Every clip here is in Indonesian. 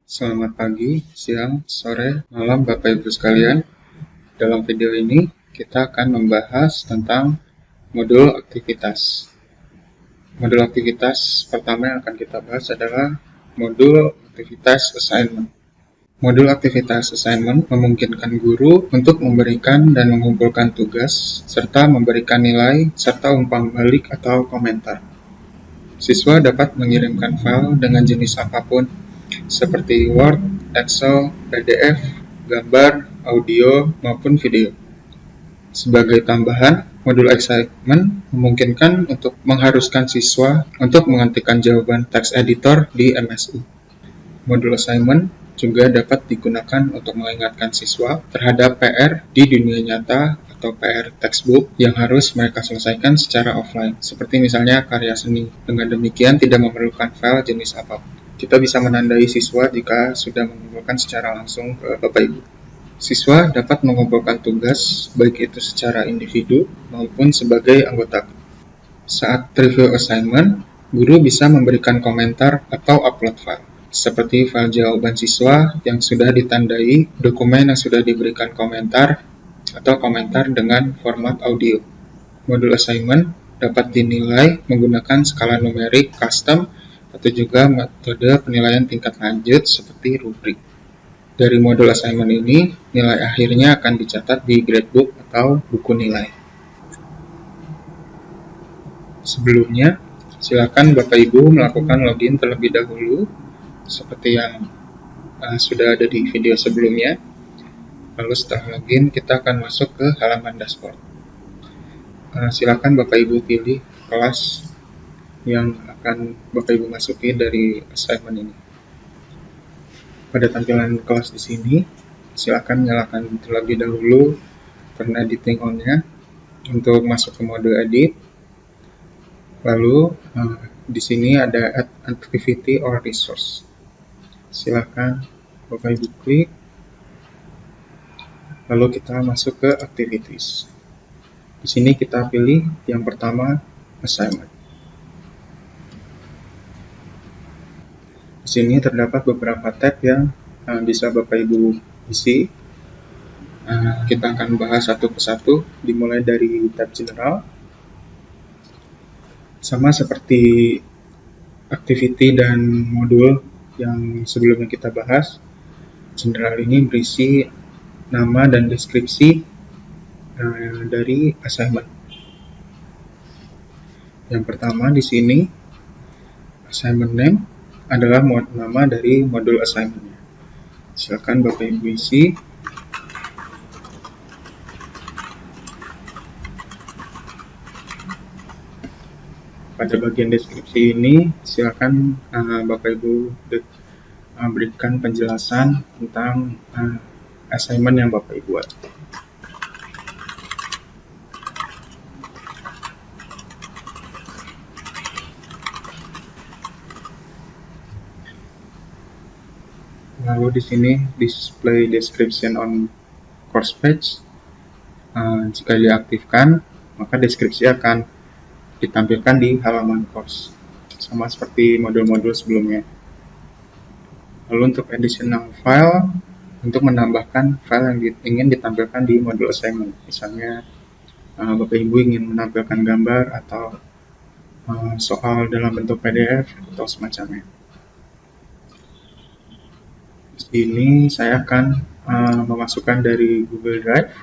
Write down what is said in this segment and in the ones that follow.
Selamat pagi, siang, sore, malam Bapak Ibu sekalian. Dalam video ini kita akan membahas tentang modul aktivitas. Modul aktivitas pertama yang akan kita bahas adalah modul aktivitas assignment. Modul aktivitas assignment memungkinkan guru untuk memberikan dan mengumpulkan tugas serta memberikan nilai serta umpan balik atau komentar. Siswa dapat mengirimkan file dengan jenis apapun seperti Word, Excel, PDF, gambar, audio, maupun video. Sebagai tambahan, modul assignment memungkinkan untuk mengharuskan siswa untuk mengetikkan jawaban text editor di MSU. Modul assignment juga dapat digunakan untuk mengingatkan siswa terhadap PR di dunia nyata atau PR textbook yang harus mereka selesaikan secara offline, seperti misalnya karya seni. Dengan demikian tidak memerlukan file jenis apapun. Kita bisa menandai siswa jika sudah mengumpulkan secara langsung ke Bapak Ibu. Siswa dapat mengumpulkan tugas, baik itu secara individu maupun sebagai anggota. Saat review assignment, guru bisa memberikan komentar atau upload file, seperti file jawaban siswa yang sudah ditandai, dokumen yang sudah diberikan komentar, atau komentar dengan format audio. Modul assignment dapat dinilai menggunakan skala numerik custom atau juga metode penilaian tingkat lanjut seperti rubrik. Dari modul assignment ini, nilai akhirnya akan dicatat di gradebook atau buku nilai. Sebelumnya, silakan Bapak Ibu melakukan login terlebih dahulu, seperti yang sudah ada di video sebelumnya. Lalu setelah login, kita akan masuk ke halaman dashboard. Silakan Bapak Ibu pilih kelas yang akan Bapak Ibu masuki dari assignment ini. Pada tampilan kelas di sini, silakan nyalakan terlebih dahulu karena editing on-nya untuk masuk ke mode edit. Lalu di sini ada add activity or resource. Silakan Bapak Ibu klik. Lalu kita masuk ke activities. Di sini kita pilih yang pertama assignment. Di sini terdapat beberapa tab yang bisa Bapak Ibu isi. Kita akan bahas satu persatu, dimulai dari tab general. Sama seperti activity dan modul yang sebelumnya kita bahas, general ini berisi nama dan deskripsi dari assignment. Yang pertama di sini, assignment name adalah nama dari modul assignment-nya. Silakan Bapak Ibu isi. Pada bagian deskripsi ini, silakan Bapak Ibu berikan penjelasan tentang assignment yang Bapak Ibu buat. Lalu di sini display description on course page. Jika diaktifkan, maka deskripsi akan ditampilkan di halaman course, sama seperti modul-modul sebelumnya. Lalu untuk additional file, untuk menambahkan file yang ingin ditampilkan di modul assignment. Misalnya Bapak Ibu ingin menampilkan gambar atau soal dalam bentuk PDF atau semacamnya. Ini saya akan memasukkan dari Google Drive.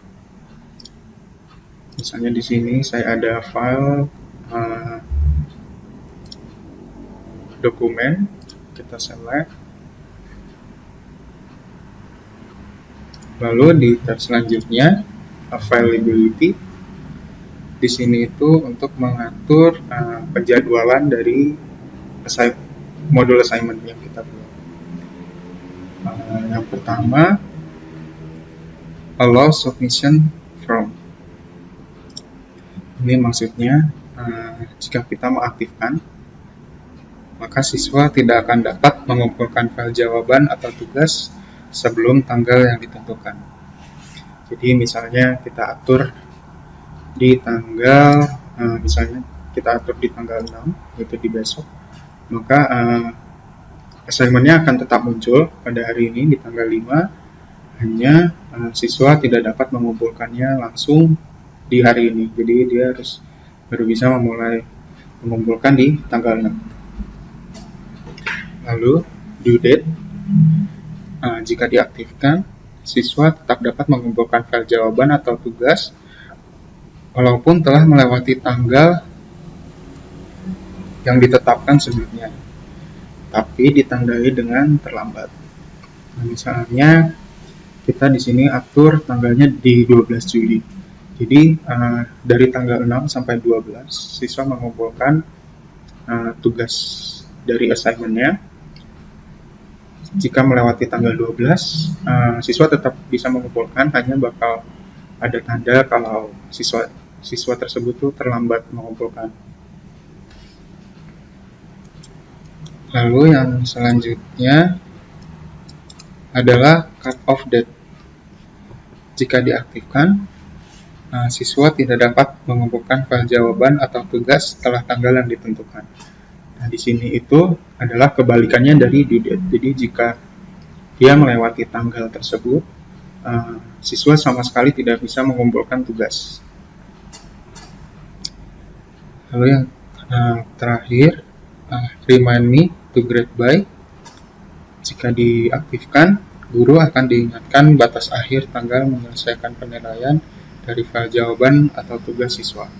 Misalnya di sini saya ada file dokumen, kita select. Lalu di tab selanjutnya availability. Di sini itu untuk mengatur penjadwalan dari modul assignment yang kita buat. Yang pertama, allow submission from. Ini maksudnya jika kita mengaktifkan, maka siswa tidak akan dapat mengumpulkan file jawaban atau tugas sebelum tanggal yang ditentukan. Jadi misalnya kita atur di tanggal, misalnya kita atur di tanggal 6, yaitu di besok, maka assignment-nya akan tetap muncul pada hari ini di tanggal 5, hanya siswa tidak dapat mengumpulkannya langsung di hari ini. Jadi dia harus baru bisa memulai mengumpulkan di tanggal 6. Lalu due date, jika diaktifkan, siswa tetap dapat mengumpulkan file jawaban atau tugas walaupun telah melewati tanggal yang ditetapkan sebelumnya, tapi ditandai dengan terlambat. Nah, misalnya kita di sini atur tanggalnya di 12 Juli. Jadi dari tanggal 6 sampai 12 siswa mengumpulkan tugas dari assignment-nya. Jika melewati tanggal 12, siswa tetap bisa mengumpulkan, hanya bakal ada tanda kalau siswa tersebut tuh terlambat mengumpulkan. Lalu yang selanjutnya adalah cut-off date. Jika diaktifkan, siswa tidak dapat mengumpulkan file jawaban atau tugas setelah tanggal yang ditentukan. Nah, di sini itu adalah kebalikannya dari due date. Jadi jika dia melewati tanggal tersebut, siswa sama sekali tidak bisa mengumpulkan tugas. Lalu yang terakhir, remind me to grade by. Jika diaktifkan, guru akan diingatkan batas akhir tanggal menyelesaikan penilaian dari file jawaban atau tugas siswa.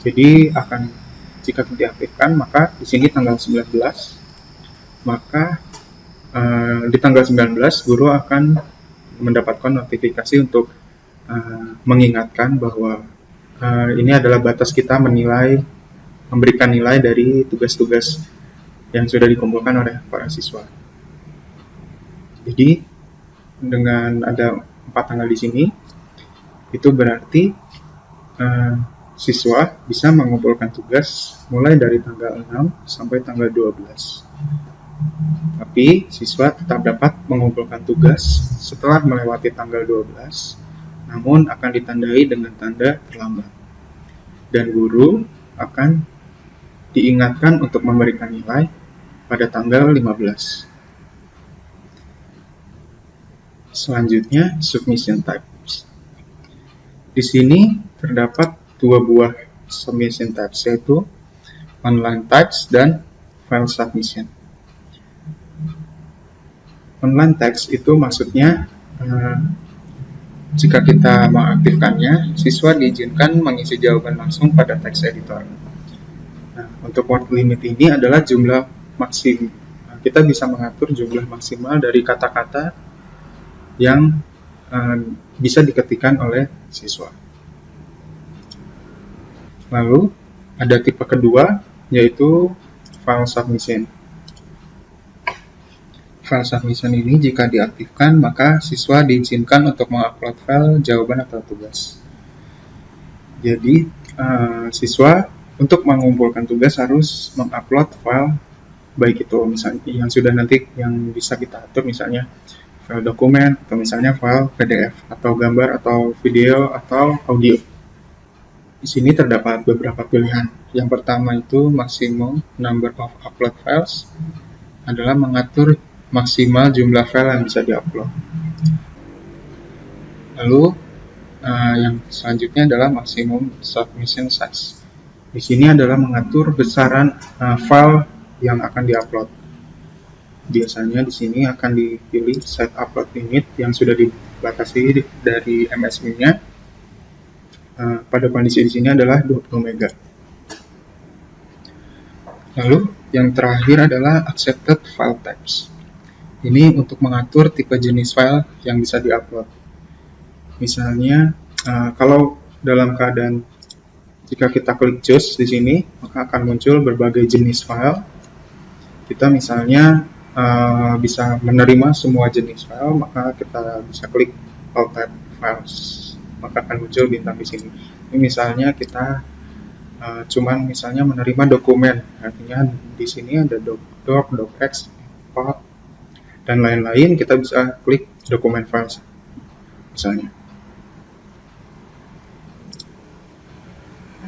Jadi jika diaktifkan, maka di sini tanggal 19, maka di tanggal 19 guru akan mendapatkan notifikasi untuk mengingatkan bahwa ini adalah batas kita memberikan nilai dari tugas-tugas yang sudah dikumpulkan oleh para siswa. Jadi dengan ada 4 tanggal di sini, itu berarti siswa bisa mengumpulkan tugas mulai dari tanggal 6 sampai tanggal 12. Tapi siswa tetap dapat mengumpulkan tugas setelah melewati tanggal 12, namun akan ditandai dengan tanda terlambat. Dan guru akan diingatkan untuk memberikan nilai pada tanggal 15. Selanjutnya, submission types. Di sini terdapat 2 buah submission types, yaitu online types dan file submission. Online text itu maksudnya jika kita mengaktifkannya, siswa diizinkan mengisi jawaban langsung pada text editor. Nah, untuk word limit ini adalah jumlah maksimum. Kita bisa mengatur jumlah maksimal dari kata-kata yang bisa diketikkan oleh siswa. Lalu ada tipe kedua, yaitu file submission. File submission ini jika diaktifkan, maka siswa diizinkan untuk mengupload file jawaban atau tugas. Jadi siswa untuk mengumpulkan tugas harus mengupload file, baik itu misalnya yang bisa kita atur, misalnya file dokumen, atau misalnya file PDF, atau gambar, atau video, atau audio. Di sini terdapat beberapa pilihan. Yang pertama itu maximum number of upload files, adalah mengatur maksimal jumlah file yang bisa diupload. Lalu yang selanjutnya adalah maximum submission size. Di sini adalah mengatur besaran file yang akan diupload. Biasanya di sini akan dipilih set upload limit yang sudah dibatasi dari MSU-nya. Pada kondisi di sini adalah 20 MB. Lalu yang terakhir adalah accepted file types. Ini untuk mengatur tipe jenis file yang bisa diupload. Misalnya kalau dalam keadaan jika kita klik choose di sini, maka akan muncul berbagai jenis file. Kita misalnya bisa menerima semua jenis file, maka kita bisa klik all type files, maka akan muncul bintang di sini. Ini misalnya kita cuman misalnya menerima dokumen, artinya di sini ada doc, docx, file, dan lain-lain. Kita bisa klik dokumen files misalnya.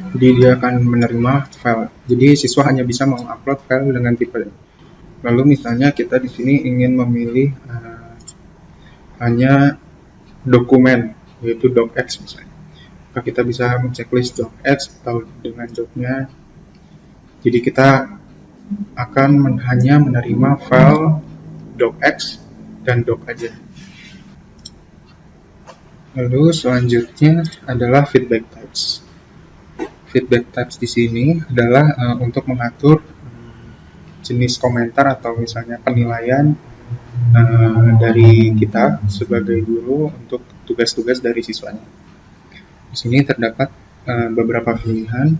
Jadi dia akan menerima file. Jadi siswa hanya bisa mengupload file dengan tipe Lalu misalnya kita di sini ingin memilih hanya dokumen, yaitu docx misalnya. Maka kita bisa men-checklist docx atau dengan docnya. Jadi kita akan hanya menerima file docx dan doc aja. Lalu selanjutnya adalah feedback types. Feedback types di sini adalah untuk mengatur jenis komentar atau misalnya penilaian dari kita sebagai guru untuk tugas-tugas dari siswanya. Di sini terdapat beberapa pilihan.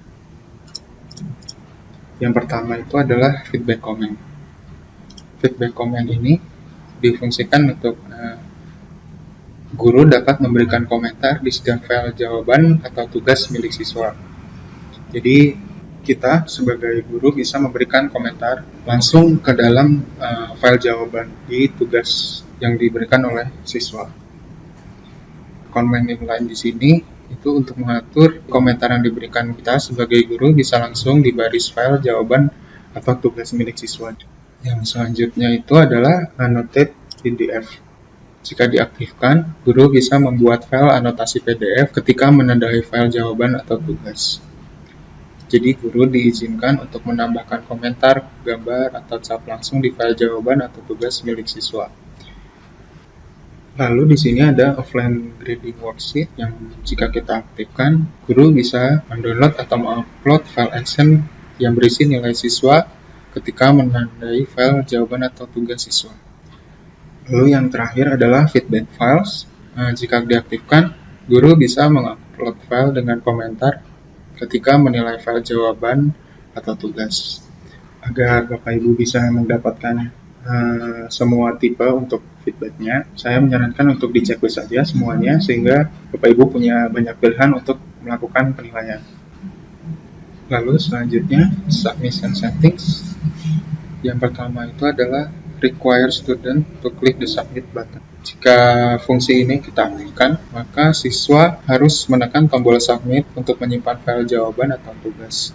Yang pertama itu adalah feedback comment. Feedback comment ini difungsikan untuk guru dapat memberikan komentar di setiap file jawaban atau tugas milik siswa. Jadi kita sebagai guru bisa memberikan komentar langsung ke dalam file jawaban di tugas yang diberikan oleh siswa. Comment inline di sini itu untuk mengatur komentar yang diberikan kita sebagai guru bisa langsung di baris file jawaban atau tugas milik siswa. Yang selanjutnya itu adalah annotate PDF. Jika diaktifkan, guru bisa membuat file anotasi PDF ketika menandai file jawaban atau tugas. Jadi guru diizinkan untuk menambahkan komentar, gambar, atau cap langsung di file jawaban atau tugas milik siswa. Lalu di sini ada offline grading worksheet yang jika kita aktifkan, guru bisa mendownload atau mengupload file action yang berisi nilai siswa ketika menandai file jawaban atau tugas siswa. Lalu yang terakhir adalah feedback files. Jika diaktifkan, guru bisa mengupload file dengan komentar ketika menilai file jawaban atau tugas. Agar Bapak Ibu bisa mendapatkan semua tipe untuk feedbacknya, saya menyarankan untuk di-checklist saja semuanya sehingga Bapak Ibu punya banyak pilihan untuk melakukan penilaian. Lalu selanjutnya submission settings. Yang pertama itu adalah require student to click the submit button. Jika fungsi ini kita aktifkan, maka siswa harus menekan tombol submit untuk menyimpan file jawaban atau tugas.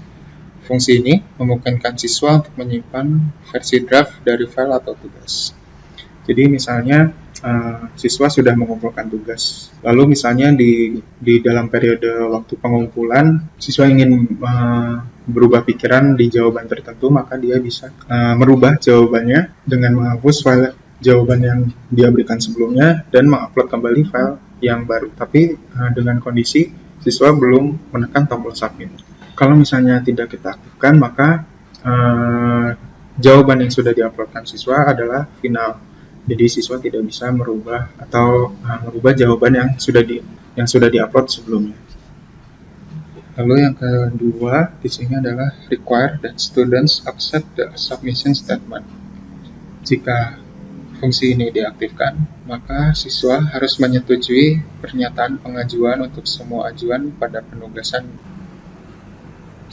Fungsi ini memungkinkan siswa untuk menyimpan versi draft dari file atau tugas. Jadi misalnya siswa sudah mengumpulkan tugas, lalu misalnya di dalam periode waktu pengumpulan siswa ingin berubah pikiran di jawaban tertentu, maka dia bisa merubah jawabannya dengan menghapus file jawaban yang dia berikan sebelumnya dan mengupload kembali file yang baru. Tapi dengan kondisi siswa belum menekan tombol submit. Kalau misalnya tidak kita aktifkan, maka jawaban yang sudah diuploadkan siswa adalah final. Jadi siswa tidak bisa merubah atau merubah jawaban yang sudah diupload sebelumnya. Lalu yang kedua di sini adalah require that students accept the submission statement. Jika fungsi ini diaktifkan, maka siswa harus menyetujui pernyataan pengajuan untuk semua ajuan pada penugasan.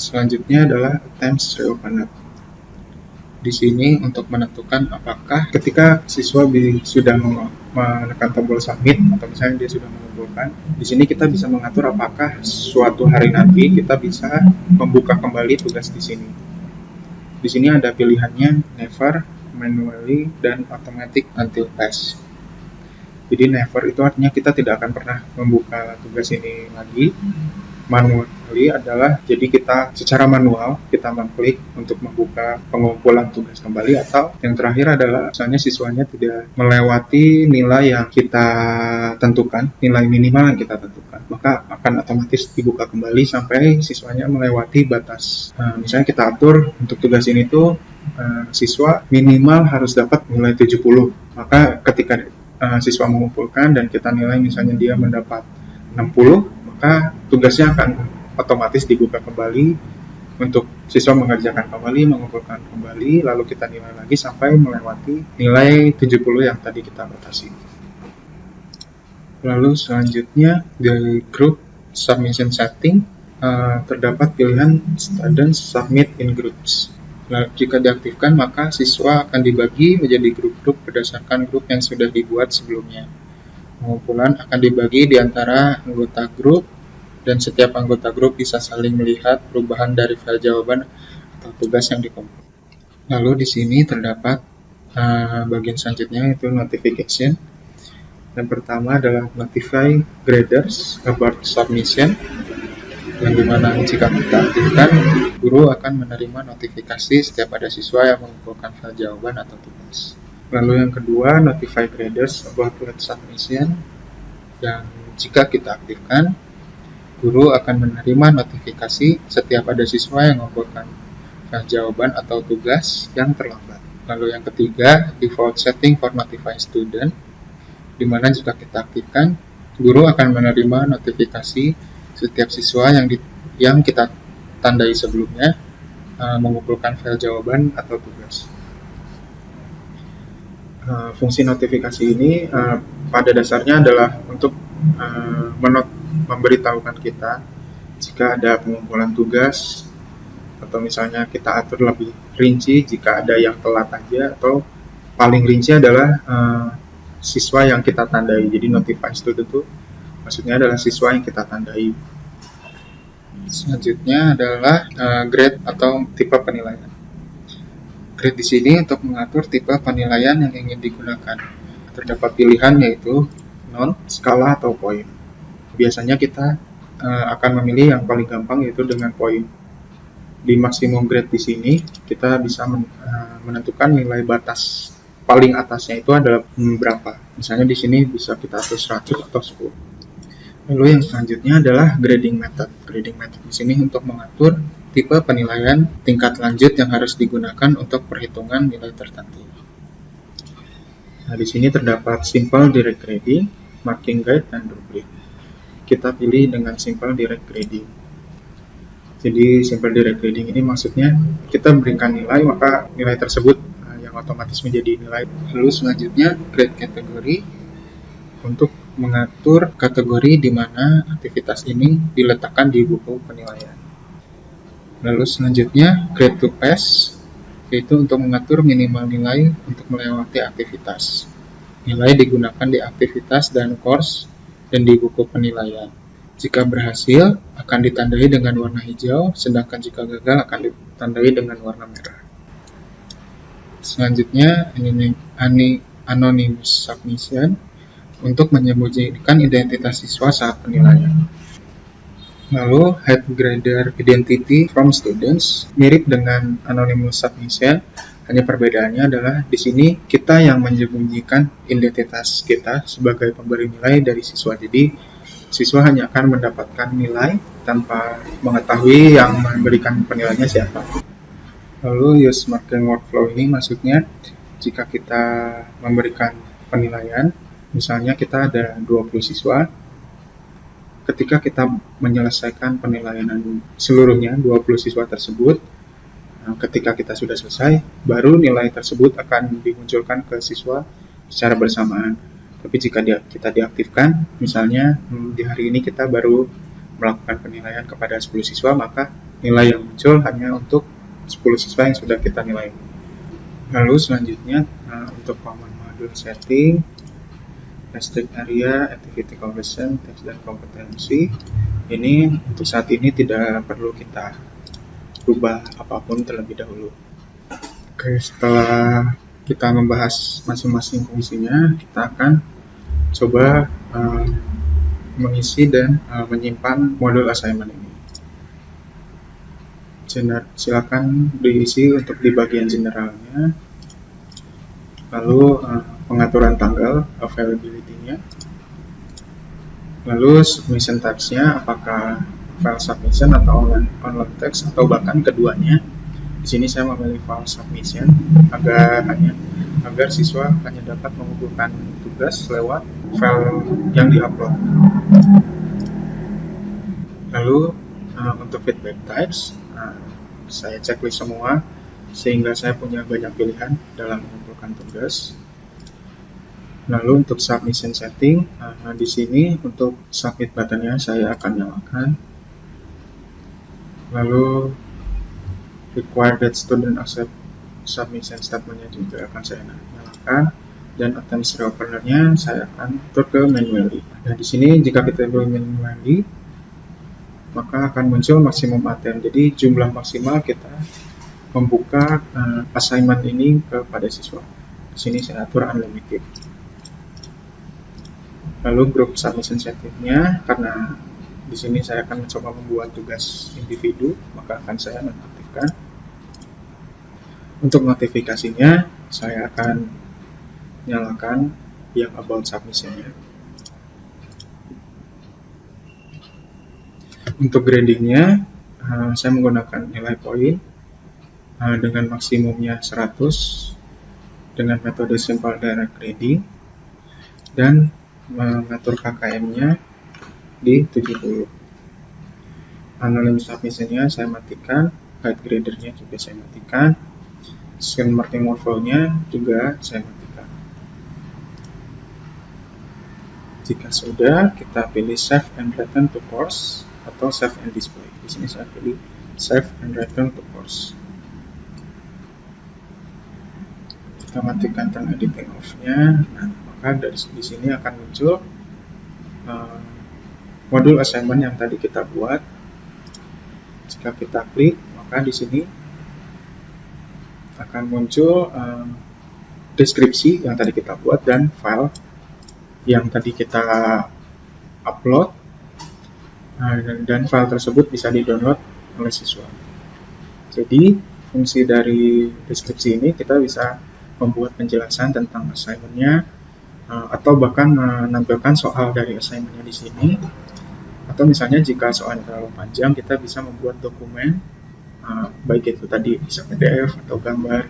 Selanjutnya adalah attempts reopened. Di sini untuk menentukan apakah ketika siswa sudah menekan tombol submit atau misalnya dia sudah mengumpulkan, di sini kita bisa mengatur apakah suatu hari nanti kita bisa membuka kembali tugas di sini. Di sini ada pilihannya never, manually, dan automatic until pass. Jadi never itu artinya kita tidak akan pernah membuka tugas ini lagi. Manually adalah jadi kita secara manual kita mengklik untuk membuka pengumpulan tugas kembali, atau yang terakhir adalah misalnya siswanya tidak melewati nilai yang kita tentukan, nilai minimal yang kita tentukan, maka akan otomatis dibuka kembali sampai siswanya melewati batas. Misalnya kita atur untuk tugas ini tuh siswa minimal harus dapat nilai 70, maka ketika siswa mengumpulkan dan kita nilai misalnya dia mendapat 60, maka tugasnya akan otomatis dibuka kembali untuk siswa mengerjakan kembali, mengumpulkan kembali, lalu kita nilai lagi sampai melewati nilai 70 yang tadi kita batasi. Lalu selanjutnya di group submission setting terdapat pilihan students submit in groups. Lalu jika diaktifkan, maka siswa akan dibagi menjadi grup-grup berdasarkan grup yang sudah dibuat sebelumnya. Pengumpulan akan dibagi di antara anggota grup, dan setiap anggota grup bisa saling melihat perubahan dari file jawaban atau tugas yang dikumpulkan. Lalu di sini terdapat bagian selanjutnya, yaitu notification. Yang pertama adalah notify graders about submission, yang dimana jika kita aktifkan, guru akan menerima notifikasi setiap ada siswa yang mengumpulkan file jawaban atau tugas. Lalu yang kedua, notify graders about late submission, yang jika kita aktifkan, guru akan menerima notifikasi setiap ada siswa yang mengumpulkan file jawaban atau tugas yang terlambat. Lalu yang ketiga, default setting for notify student, di mana jika kita aktifkan, guru akan menerima notifikasi setiap siswa yang kita tandai sebelumnya mengumpulkan file jawaban atau tugas. Fungsi notifikasi ini pada dasarnya adalah untuk memberitahukan kita jika ada pengumpulan tugas, atau misalnya kita atur lebih rinci jika ada yang telat aja, atau paling rinci adalah siswa yang kita tandai. Jadi notify student itu maksudnya adalah siswa yang kita tandai. Selanjutnya adalah grade atau tipe penilaian. Grade di sini untuk mengatur tipe penilaian yang ingin digunakan. Terdapat pilihan yaitu non, skala, atau poin. Biasanya kita akan memilih yang paling gampang, yaitu dengan poin. Di maksimum grade di sini kita bisa menentukan nilai batas paling atasnya itu adalah berapa. Misalnya di sini bisa kita atur 100 atau 10. Lalu yang selanjutnya adalah grading method. Grading method di sini untuk mengatur tipe penilaian tingkat lanjut yang harus digunakan untuk perhitungan nilai tertentu. Nah, di sini terdapat simple direct grading, marking guide, dan rubric. Kita pilih dengan simple direct grading. Jadi simple direct grading ini maksudnya kita berikan nilai, maka nilai tersebut yang otomatis menjadi nilai. Lalu selanjutnya grade category, untuk mengatur kategori di mana aktivitas ini diletakkan di buku penilaian. Lalu selanjutnya grade to pass, yaitu untuk mengatur minimal nilai untuk melewati aktivitas. Nilai digunakan di aktivitas dan course dan di buku penilaian. Jika berhasil akan ditandai dengan warna hijau, sedangkan jika gagal akan ditandai dengan warna merah. Selanjutnya anonymous submission, untuk menyembunyikan identitas siswa saat penilaian. Lalu hide grader identity from students, mirip dengan anonymous submission, hanya perbedaannya adalah di sini kita yang menyembunyikan identitas kita sebagai pemberi nilai dari siswa. Jadi siswa hanya akan mendapatkan nilai tanpa mengetahui yang memberikan penilaiannya siapa. Lalu use marking workflow ini maksudnya jika kita memberikan penilaian, misalnya kita ada 20 siswa, ketika kita menyelesaikan penilaian seluruhnya 20 siswa tersebut, ketika kita sudah selesai, baru nilai tersebut akan dimunculkan ke siswa secara bersamaan. Tapi jika kita diaktifkan, misalnya di hari ini kita baru melakukan penilaian kepada 10 siswa, maka nilai yang muncul hanya untuk 10 siswa yang sudah kita nilai. Lalu selanjutnya untuk common module setting, restrict area, activity completion, teks dan kompetensi, ini untuk saat ini tidak perlu kita rubah apapun terlebih dahulu. Oke, setelah kita membahas masing-masing fungsinya, kita akan coba mengisi dan menyimpan modul assignment ini. Silakan diisi untuk di bagian generalnya, lalu pengaturan tanggal, availability-nya, lalu submission types-nya, apakah file submission atau online text atau bahkan keduanya. Di sini saya memilih file submission agar siswa hanya dapat mengumpulkan tugas lewat file yang diupload. Lalu untuk feedback types, saya checklist semua sehingga saya punya banyak pilihan dalam mengumpulkan tugas. Lalu untuk submission setting, di sini untuk submit button-nya saya akan nyalakan. Lalu require that student accept submission statement-nya juga akan saya nyalakan, dan attempts reopener-nya saya akan atur ke manually. Nah, di sini jika kita pilih manually, maka akan muncul maksimum attempt. Jadi jumlah maksimal kita membuka assignment ini kepada siswa. Di sini saya atur unlimited. Lalu grup submission settingnya, karena di sini saya akan mencoba membuat tugas individu, maka akan saya nonaktifkan. Untuk notifikasinya, saya akan nyalakan yang about submissionnya. Untuk gradingnya, saya menggunakan nilai poin dengan maksimumnya 100 dengan metode simple direct grading dan mengatur KKM-nya di 70. Anonymous submission-nya saya matikan, guide grader-nya juga saya matikan, scan marking morpho-nya juga saya matikan. Jika sudah, kita pilih save and return to course atau save and display. Di sini saya pilih save and return to course. Kita matikan turn editing off-nya. Nah, maka dari di sini akan muncul modul assignment yang tadi kita buat. Jika kita klik, maka di sini akan muncul deskripsi yang tadi kita buat dan file yang tadi kita upload, dan file tersebut bisa di-download oleh siswa. Jadi fungsi dari deskripsi ini kita bisa membuat penjelasan tentang assignment-nya, atau bahkan menampilkan soal dari assignment-nya di sini. Atau misalnya jika soalnya terlalu panjang, kita bisa membuat dokumen, baik itu tadi bisa PDF atau gambar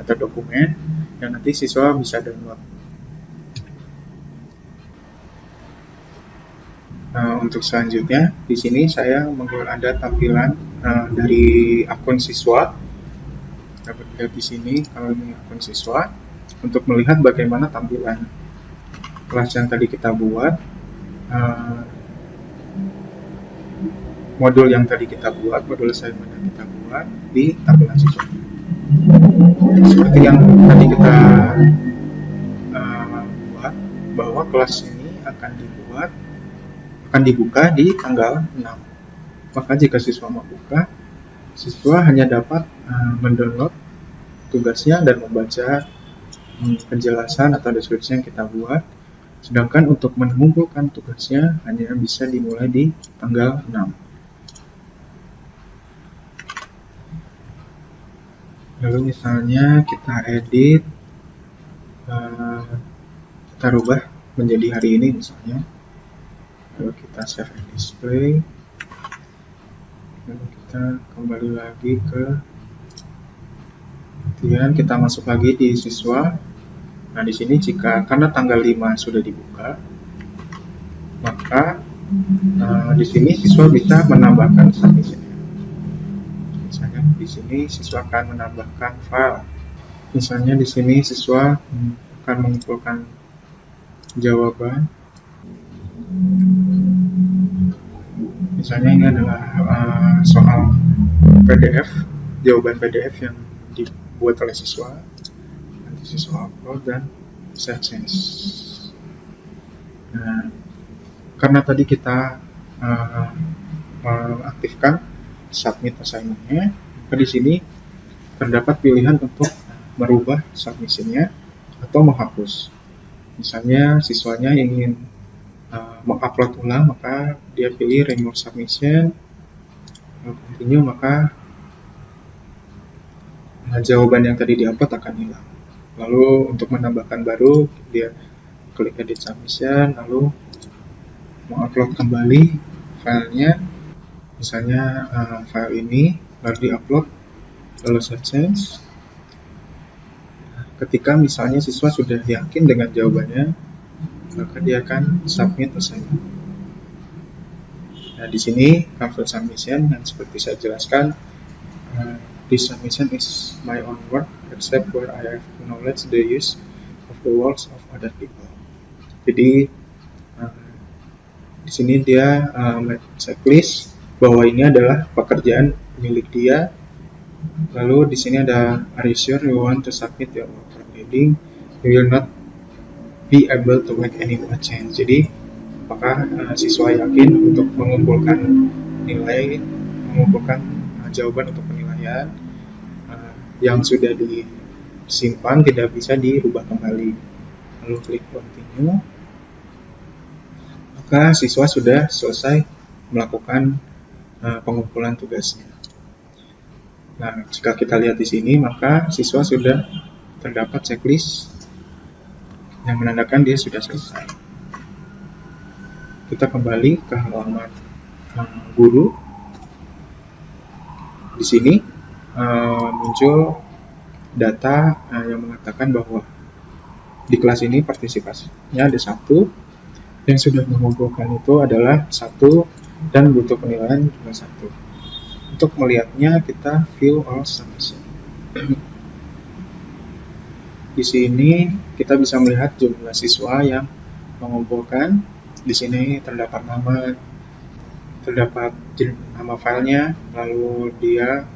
atau dokumen yang nanti siswa bisa download. Untuk selanjutnya, di sini saya ada tampilan dari akun siswa. Dapat lihat di sini kalau ini akun siswa, untuk melihat bagaimana tampilan kelas yang tadi kita buat, modul yang tadi kita buat, modul assignment yang kita buat di tampilan siswa. Seperti yang tadi kita buat, bahwa kelas ini akan dibuka di tanggal 6. Maka jika siswa mau buka, siswa hanya dapat mendownload tugasnya dan membaca penjelasan atau deskripsi yang kita buat. Sedangkan untuk mengumpulkan tugasnya hanya bisa dimulai di tanggal 6. Lalu misalnya kita edit, kita rubah menjadi hari ini misalnya. Lalu kita save and display. Lalu kita kembali lagi ke kemudian kita masuk lagi di siswa. Nah, di sini karena tanggal 5 sudah dibuka, maka di sini siswa bisa menambahkan submission. Misalnya di sini siswa akan menambahkan file. Misalnya di sini siswa akan mengumpulkan jawaban. Misalnya ini adalah soal PDF, jawaban PDF yang dibuat oleh siswa. Nanti siswa upload dan saya change. Nah, karena tadi kita mengaktifkan submit assignment-nya, maka di sini terdapat pilihan untuk merubah submission-nya atau menghapus. Misalnya siswanya ingin mengupload ulang, maka dia pilih remove submission, continue, maka jawaban yang tadi diupload akan hilang. Lalu untuk menambahkan baru, dia klik edit submission, lalu mengupload kembali filenya, misalnya file ini, lalu diupload, lalu saya change. Ketika misalnya siswa sudah yakin dengan jawabannya, maka dia akan submit assignment. Nah, di sini complete submission yang seperti saya jelaskan, this submission is my own work except where I have acknowledged the use of the works of other people. Jadi di sini dia checklist bahwa ini adalah pekerjaan milik dia. Lalu di sini ada, are you sure you want to submit your work for grading? You will not be able to make any more change. Jadi apakah siswa yakin untuk mengumpulkan nilai, mengumpulkan jawaban untuk penilaian, yang sudah disimpan tidak bisa dirubah kembali. Lalu klik continue, maka siswa sudah selesai melakukan pengumpulan tugasnya. Nah, jika kita lihat di sini, maka siswa sudah terdapat checklist yang menandakan dia sudah selesai. Kita kembali ke halaman guru. Di sini muncul data yang mengatakan bahwa di kelas ini partisipasinya ada 1, yang sudah mengumpulkan itu adalah 1 dan butuh penilaian juga 1. Untuk melihatnya kita view all submission. Di sini kita bisa melihat jumlah siswa yang mengumpulkan. Di sini terdapat nama filenya, lalu dia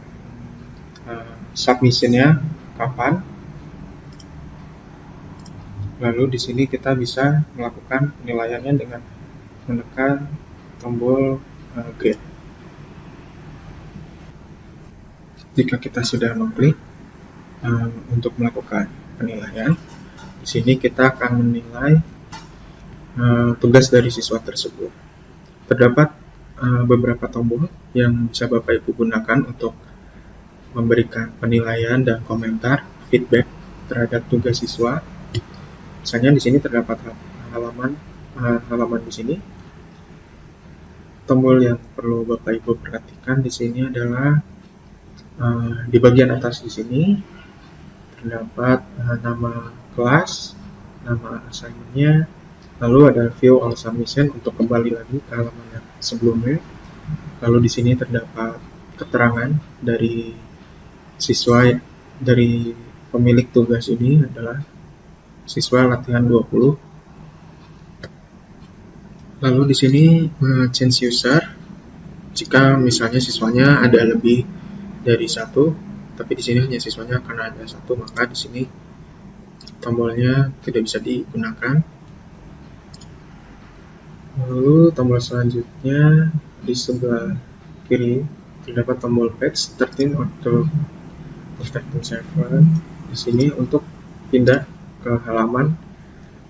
submissionnya kapan. Lalu di sini kita bisa melakukan penilaiannya dengan menekan tombol grade. Jika kita sudah mengklik untuk melakukan penilaian, di sini kita akan menilai tugas dari siswa tersebut. Terdapat beberapa tombol yang bisa Bapak Ibu gunakan untuk memberikan penilaian dan komentar feedback terhadap tugas siswa. Misalnya di sini terdapat halaman di sini. Tombol yang perlu Bapak Ibu perhatikan di sini adalah di bagian atas di sini terdapat nama kelas, nama assignment-nya, lalu ada view all submission untuk kembali lagi ke halaman yang sebelumnya. Lalu di sini terdapat keterangan dari siswa, dari pemilik tugas ini adalah siswa latihan 20. Lalu di sini change user, jika misalnya siswanya ada lebih dari 1, tapi di sini hanya siswanya karena ada 1, maka di sini tombolnya tidak bisa digunakan. Lalu tombol selanjutnya di sebelah kiri terdapat tombol page 13 untuk protecting server. Di sini untuk pindah ke halaman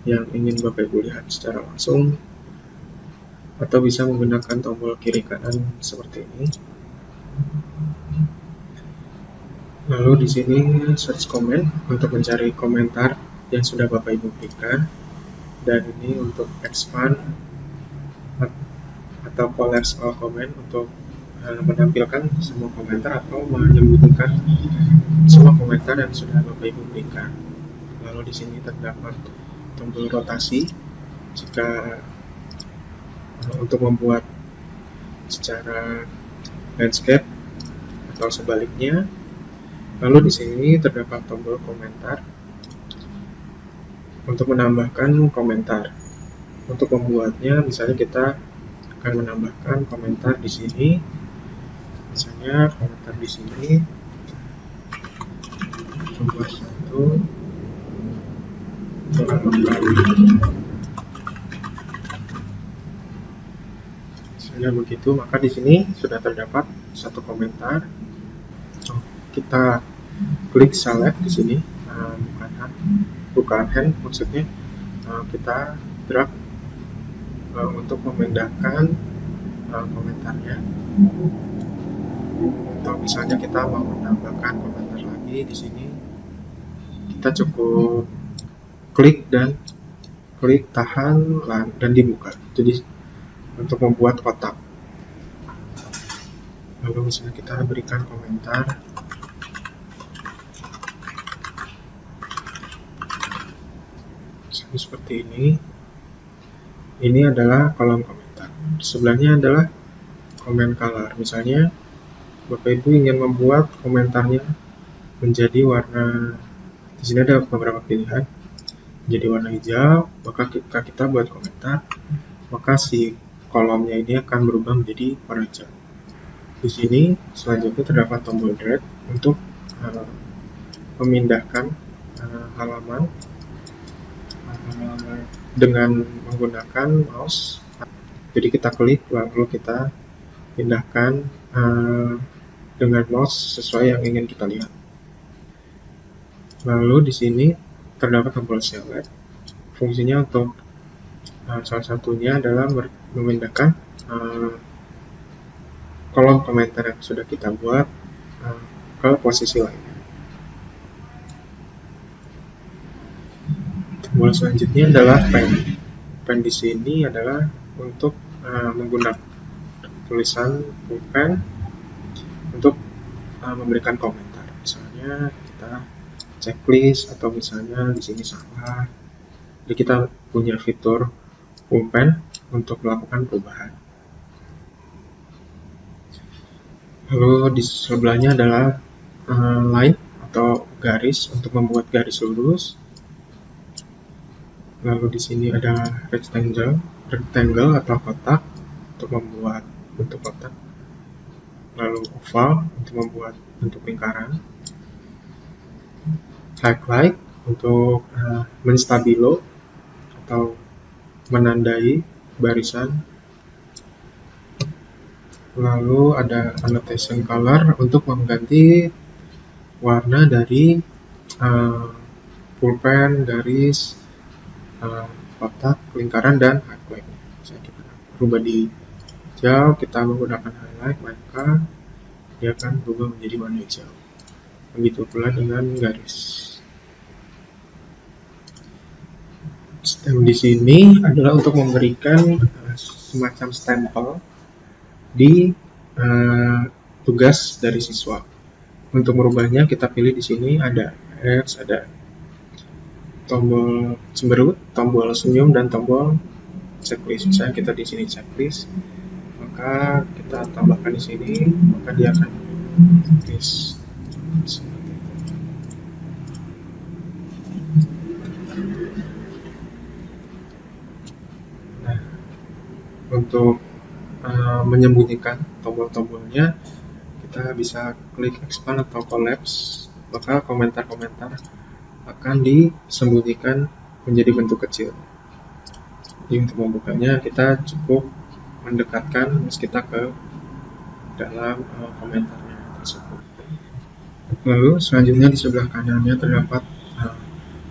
yang ingin Bapak Ibu lihat secara langsung, atau bisa menggunakan tombol kiri kanan seperti ini. Lalu di sini search comment untuk mencari komentar yang sudah Bapak Ibu berikan, dan ini untuk expand atau collapse all comment untuk menampilkan semua komentar atau menyembunyikan semua komentar yang sudah Bapak Ibu berikan. Lalu di sini terdapat tombol rotasi jika untuk membuat secara landscape atau sebaliknya. Lalu di sini terdapat tombol komentar untuk menambahkan komentar. Untuk membuatnya, misalnya kita akan menambahkan komentar di sini. Misalnya komentar di sini tombol 1 misalnya begitu, maka di sini sudah terdapat 1 komentar. Kita klik select di sini, bukan hand maksudnya, kita drag untuk memindahkan komentarnya. Atau misalnya kita mau menambahkan komentar lagi di sini, kita cukup klik tahan dan dibuka. Jadi untuk membuat kotak. Lalu misalnya kita berikan komentar. Seperti ini. Ini adalah kolom komentar. Sebelahnya adalah comment color. Misalnya Bapak Ibu ingin membuat komentarnya menjadi warna, di sini ada beberapa pilihan, menjadi warna hijau. Maka ketika kita buat komentar, maka si kolomnya ini akan berubah menjadi warna hijau. Di sini selanjutnya terdapat tombol drag untuk memindahkan halaman dengan menggunakan mouse. Jadi kita klik lalu kita pindahkan dengan mouse sesuai yang ingin kita lihat. Lalu di sini terdapat tombol select. Fungsinya untuk salah satunya adalah memindahkan kolom komentar yang sudah kita buat ke posisi lainnya. Tombol selanjutnya adalah pen. Pen di sini adalah untuk menggunakan tulisan pulpen untuk memberikan komentar. Misalnya kita checklist atau misalnya di sini salah. Jadi kita punya fitur pulpen untuk melakukan perubahan. Lalu di sebelahnya adalah line atau garis untuk membuat garis lurus. Lalu di sini ada rectangle atau kotak untuk membuat bentuk kotak. Lalu oval untuk membuat bentuk lingkaran. Highlight untuk menstabilo atau menandai barisan. Lalu ada annotation color untuk mengganti warna dari pulpen, garis, kotak, lingkaran, dan highlight. Bisa kita rubah di hijau, kita menggunakan highlight, maka dia akan berubah menjadi warna hijau. Begitu pula dengan garis. Stem di sini adalah untuk memberikan semacam stempel di tugas dari siswa. Untuk merubahnya kita pilih di sini ada X, ada tombol cemberut, tombol senyum, dan tombol checklist. Misalnya kita di sini checklist, maka kita tambahkan di sini, maka dia akan checklist. Nah, untuk menyembunyikan tombol-tombolnya, kita bisa klik expand atau collapse, maka komentar-komentar akan disembunyikan menjadi bentuk kecil. Jadi untuk membukanya kita cukup mendekatkan mouse kita ke dalam komentarnya tersebut. Lalu selanjutnya di sebelah kanannya terdapat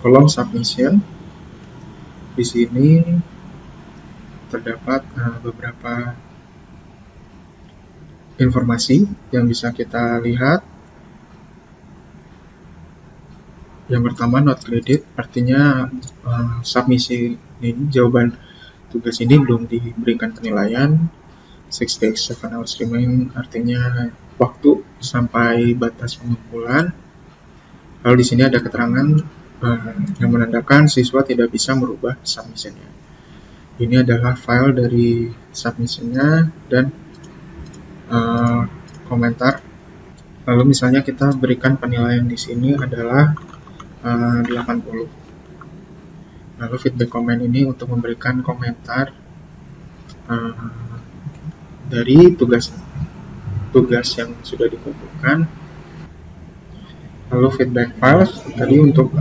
kolom submission. Di sini terdapat beberapa informasi yang bisa kita lihat. Yang pertama, not credit, artinya submisi ini, jawaban tugas ini belum diberikan penilaian. 6 days, 7 hours remain, artinya waktu sampai batas pengumpulan. Lalu di sini ada keterangan yang menandakan siswa tidak bisa merubah submission-nya. Ini adalah file dari submission-nya dan komentar. Lalu misalnya kita berikan penilaian di sini adalah 80. Lalu feedback comment ini untuk memberikan komentar dari tugas yang sudah dikumpulkan. Lalu feedback files tadi untuk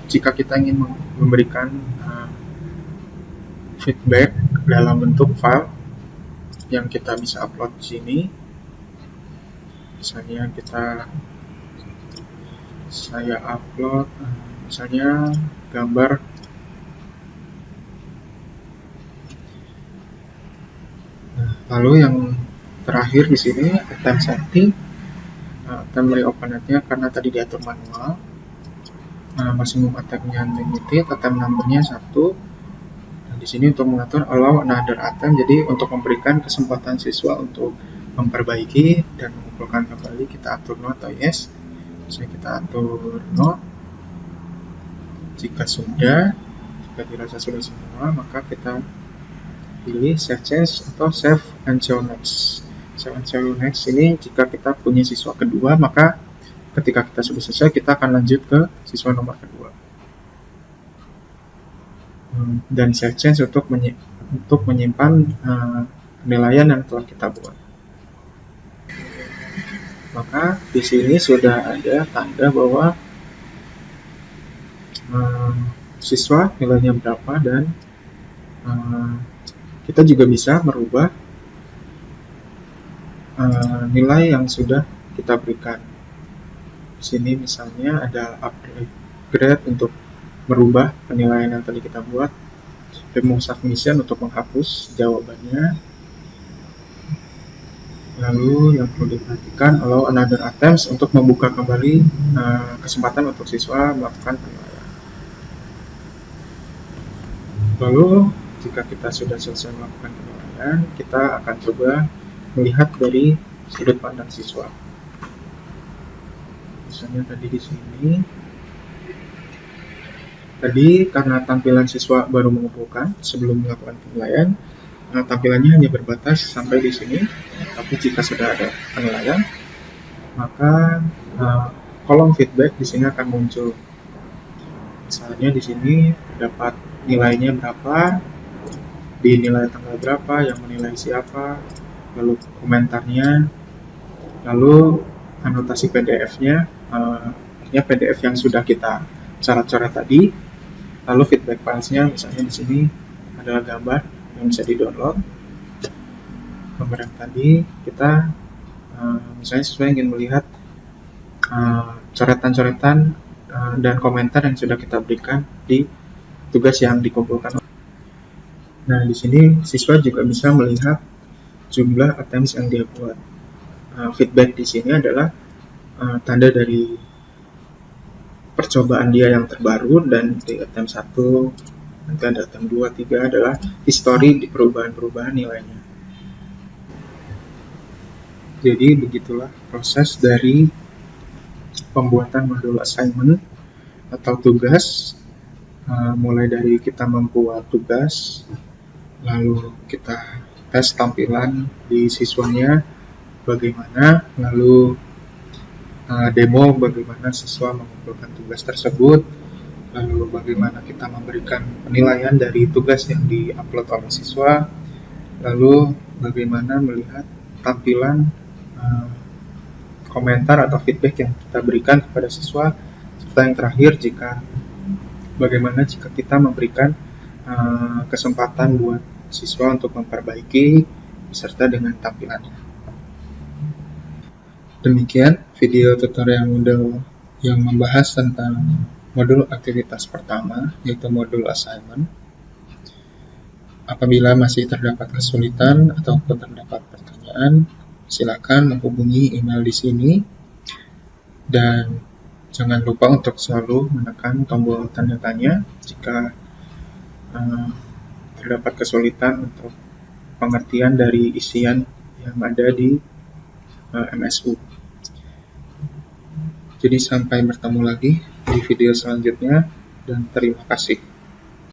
jika kita ingin memberikan feedback dalam bentuk file yang kita bisa upload di sini. Misalnya saya upload misalnya gambar lalu yang terakhir di sini attempt setting, attempt reopennya karena tadi diatur manual, maximum attempt-nya unlimited, attempt number-nya 1. Nah, di sini untuk mengatur allow another attempt, jadi untuk memberikan kesempatan siswa untuk memperbaiki dan mengumpulkan kembali, kita atur no atau yes. Misalnya kita atur no. Jika dirasa sudah semua, maka kita pilih save change atau save and show next. Save and show next ini jika kita punya siswa kedua, maka ketika kita sudah selesai kita akan lanjut ke siswa nomor kedua. Dan save change untuk menyimpan penilaian yang telah kita buat. Maka di sini sudah ada tanda bahwa siswa nilainya berapa, dan kita juga bisa merubah nilai yang sudah kita berikan. sini misalnya ada upgrade untuk merubah penilaian yang tadi kita buat, remove submission untuk menghapus jawabannya. Lalu yang perlu diperhatikan, allow another attempts untuk membuka kembali kesempatan untuk siswa melakukan penilaian. Lalu jika kita sudah selesai melakukan penilaian, kita akan coba melihat dari sudut pandang siswa. Misalnya tadi di sini, karena tampilan siswa baru mengumpulkan sebelum melakukan penilaian, tampilannya hanya berbatas sampai di sini. Tapi jika sudah ada penilaian, maka kolom feedback di sini akan muncul. Misalnya di sini dapat nilainya berapa, dinilai tanggal berapa, yang menilai siapa, lalu komentarnya, lalu anotasi PDF-nya, PDF yang sudah kita coret-coret tadi, lalu feedback files-nya, misalnya di sini adalah gambar yang bisa di-download. Gambar yang tadi kita misalnya siswa ingin melihat coretan-coretan dan komentar yang sudah kita berikan di tugas yang dikumpulkan. Nah, di sini siswa juga bisa melihat jumlah attempts yang dia buat. Feedback di sini adalah tanda dari percobaan dia yang terbaru, dan di attempt 1, nanti ada attempt 2, 3 adalah history di perubahan-perubahan nilainya. Jadi begitulah proses dari pembuatan modul assignment atau tugas, mulai dari kita membuat tugas, lalu kita tes tampilan di siswanya bagaimana, lalu demo bagaimana siswa mengumpulkan tugas tersebut, lalu bagaimana kita memberikan penilaian dari tugas yang diupload oleh siswa, lalu bagaimana melihat tampilan komentar atau feedback yang kita berikan kepada siswa, serta yang terakhir bagaimana jika kita memberikan kesempatan buat siswa untuk memperbaiki beserta dengan tampilannya. Demikian video tutorial modul yang membahas tentang modul aktivitas pertama, yaitu modul assignment. Apabila masih terdapat kesulitan ataupun terdapat pertanyaan, silakan menghubungi email di sini, dan jangan lupa untuk selalu menekan tombol tanda tanya jika terdapat kesulitan untuk pengertian dari isian yang ada di MSU. Jadi sampai bertemu lagi di video selanjutnya, dan terima kasih.